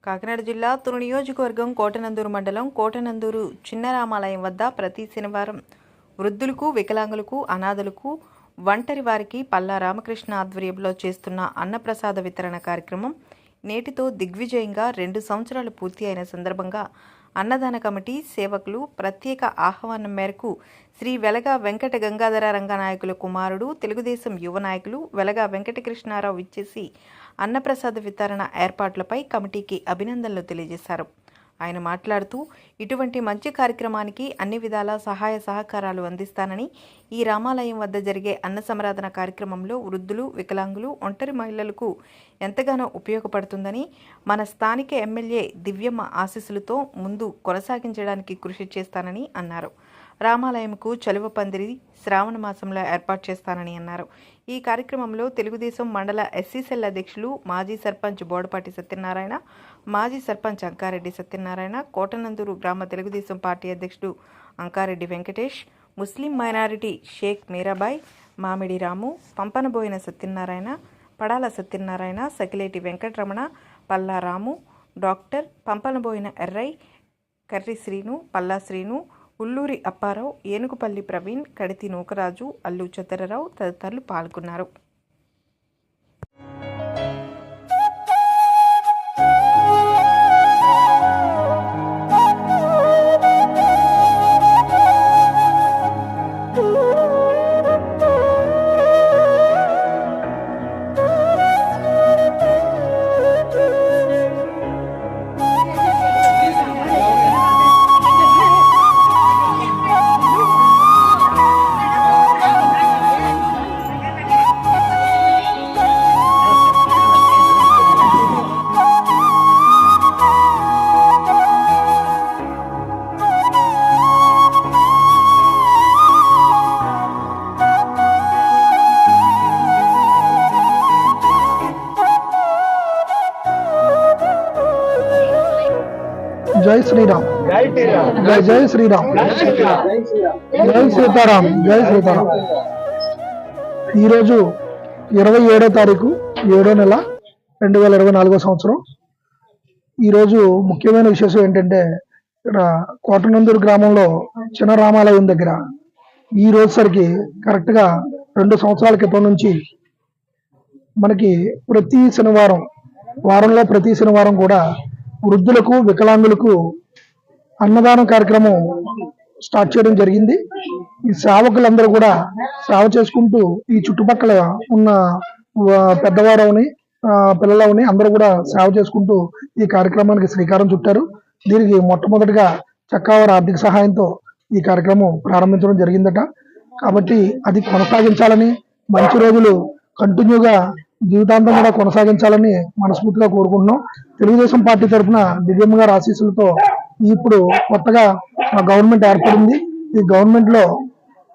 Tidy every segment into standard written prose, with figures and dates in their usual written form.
కాకినాడ జిల్లా తుని నియోజకవర్గం కోటనందూరు మండలం కోటనందూరు చిన్న రామాలయం వద్ద ప్రతి శనివారం వృద్ధులకు, వికలాంగులకు, అనాథలకు, ఒంటరి వారికి పల్లా రామకృష్ణ ఆధ్వర్యంలో చేస్తున్న అన్నప్రసాద వితరణ కార్యక్రమం నేటితో దిగ్విజయంగా 2 సంవత్సరాలు పూర్తి అయిన సందర్భంగా అన్నదాన కమిటీ సేవకులు ప్రత్యేక ఆహ్వానం మేరకు శ్రీ వెలగ వెంకట గంగాధర రంగనాయకుల కుమారుడు తెలుగుదేశం యువ నాయకులు వెలగ వెంకటకృష్ణారావు ఇచ్చేసి అన్నప్రసాద వితరణ ఏర్పాట్లపై కమిటీకి అభినందనలు తెలియజేశారు. ఆయన మాట్లాడుతూ ఇటువంటి మంచి కార్యక్రమానికి అన్ని విధాల సహాయ సహకారాలు అందిస్తానని, ఈ రామాలయం వద్ద జరిగే అన్న సంరాధన కార్యక్రమంలో వృద్ధులు, వికలాంగులు, ఒంటరి మహిళలకు ఎంతగానో ఉపయోగపడుతుందని, మన స్థానిక ఎమ్మెల్యే దివ్యమ్మ ఆశీస్సులతో ముందు కొనసాగించడానికి కృషి చేస్తానని అన్నారు. రామాలయంకు చలువ పందిరి శ్రావణ మాసంలో ఏర్పాటు చేస్తానని అన్నారు. ఈ కార్యక్రమంలో తెలుగుదేశం మండల ఎస్సీ సెల్ అధ్యక్షులు మాజీ సర్పంచ్ బోడపాటి సత్యనారాయణ, మాజీ సర్పంచ్ అంకారెడ్డి సత్యనారాయణ, కోటనందూరు గ్రామ తెలుగుదేశం పార్టీ అధ్యక్షుడు అంకారెడ్డి వెంకటేష్, ముస్లిం మైనారిటీ షేక్ మీరాబాయ్, మామిడి రాము, పంపనబోయిన సత్యనారాయణ, పడాల సత్యనారాయణ, సకిలేటి వెంకటరమణ, పల్లా రాము, డాక్టర్, పంపనబోయిన ఎర్రై, కర్రి శ్రీను, పల్లా శ్రీను, ఉల్లూరి అప్పారావు, ఏనుగుపల్లి ప్రవీణ్, కడితి నూకరాజు, అల్లు చతరరావు తదితరులు పాల్గొన్నారు. జై శ్రీరామ్, జై శ్రీరామ్, జై సీతారాం, జై సీతారాం. ఈరోజు 27వ తారీఖు 7వ నెల 2024 సంవత్సరం. ఈరోజు ముఖ్యమైన విశేషం ఏంటంటే, ఇక్కడ కోటనందూరు గ్రామంలో చిన్న రామాలయం దగ్గర ఈ రోజు సరికి కరెక్ట్గా 2 సంవత్సరాల క్రితం నుంచి మనకి ప్రతి శనివారం, వారంలో ప్రతి శనివారం కూడా వృద్ధులకు, వికలాంగులకు అన్నదానం కార్యక్రమం స్టార్ట్ చేయడం జరిగింది. ఈ సేవకులందరూ కూడా సేవ చేసుకుంటూ ఈ చుట్టుపక్కల ఉన్న పెద్దవారవని, పిల్లలవని అందరూ కూడా సేవ చేసుకుంటూ ఈ కార్యక్రమానికి శ్రీకారం చుట్టారు. దీనికి మొట్టమొదటిగా చక్కావారి ఆర్థిక సహాయంతో ఈ కార్యక్రమం ప్రారంభించడం జరిగిందట. కాబట్టి అది కొనసాగించాలని, మంచి రోజులు కంటిన్యూగా జీవితాంతం కూడా కొనసాగించాలని మనస్ఫూర్తిగా కోరుకుంటున్నాం. తెలుగుదేశం పార్టీ తరఫున దివ్యమ్మ గారి ఆశీస్సులతో ఇప్పుడు కొత్తగా గవర్నమెంట్ ఏర్పడింది. ఈ గవర్నమెంట్ లో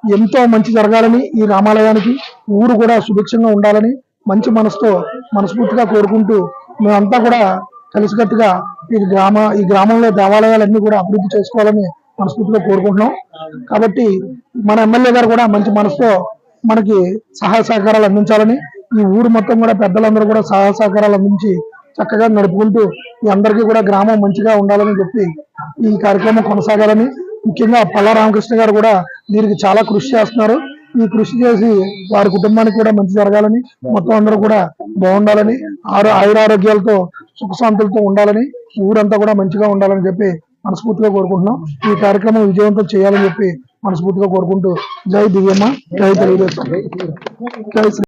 ఎంతో మంచి జరగాలని, ఈ రామాలయానికి ఊరు కూడా సుభిక్షంగా ఉండాలని మంచి మనసుతో మనస్ఫూర్తిగా కోరుకుంటూ మేమంతా కూడా కలిసికట్టుగా ఈ గ్రామంలో దేవాలయాలన్నీ కూడా అభివృద్ధి చేసుకోవాలని మనస్ఫూర్తిగా కోరుకుంటున్నాం. కాబట్టి మన ఎమ్మెల్యే గారు కూడా మంచి మనసుతో మనకి సహాయ సహకారాలు అందించాలని, ఈ ఊరు మొత్తం కూడా పెద్దలందరూ కూడా సహాయ సహకారాలు అందించి చక్కగా నడుపుకుంటూ ఈ అందరికీ కూడా గ్రామం మంచిగా ఉండాలని చెప్పి ఈ కార్యక్రమం కొనసాగాలని, ముఖ్యంగా పల్లా రామకృష్ణ గారు కూడా దీనికి చాలా కృషి చేస్తున్నారు. ఈ కృషి చేసి వారి కుటుంబానికి కూడా మంచి జరగాలని, మొత్తం అందరూ కూడా బాగుండాలని, ఆయురారోగ్యాలతో సుఖశాంతులతో ఉండాలని, ఊరంతా కూడా మంచిగా ఉండాలని చెప్పి మనస్ఫూర్తిగా కోరుకుంటున్నాం. ఈ కార్యక్రమం విజయవంతం చేయాలని చెప్పి మనస్ఫూర్తిగా కోరుకుంటూ జై దివ్యమ్మ, జై తెలుగుదేశం, జై శ్రీ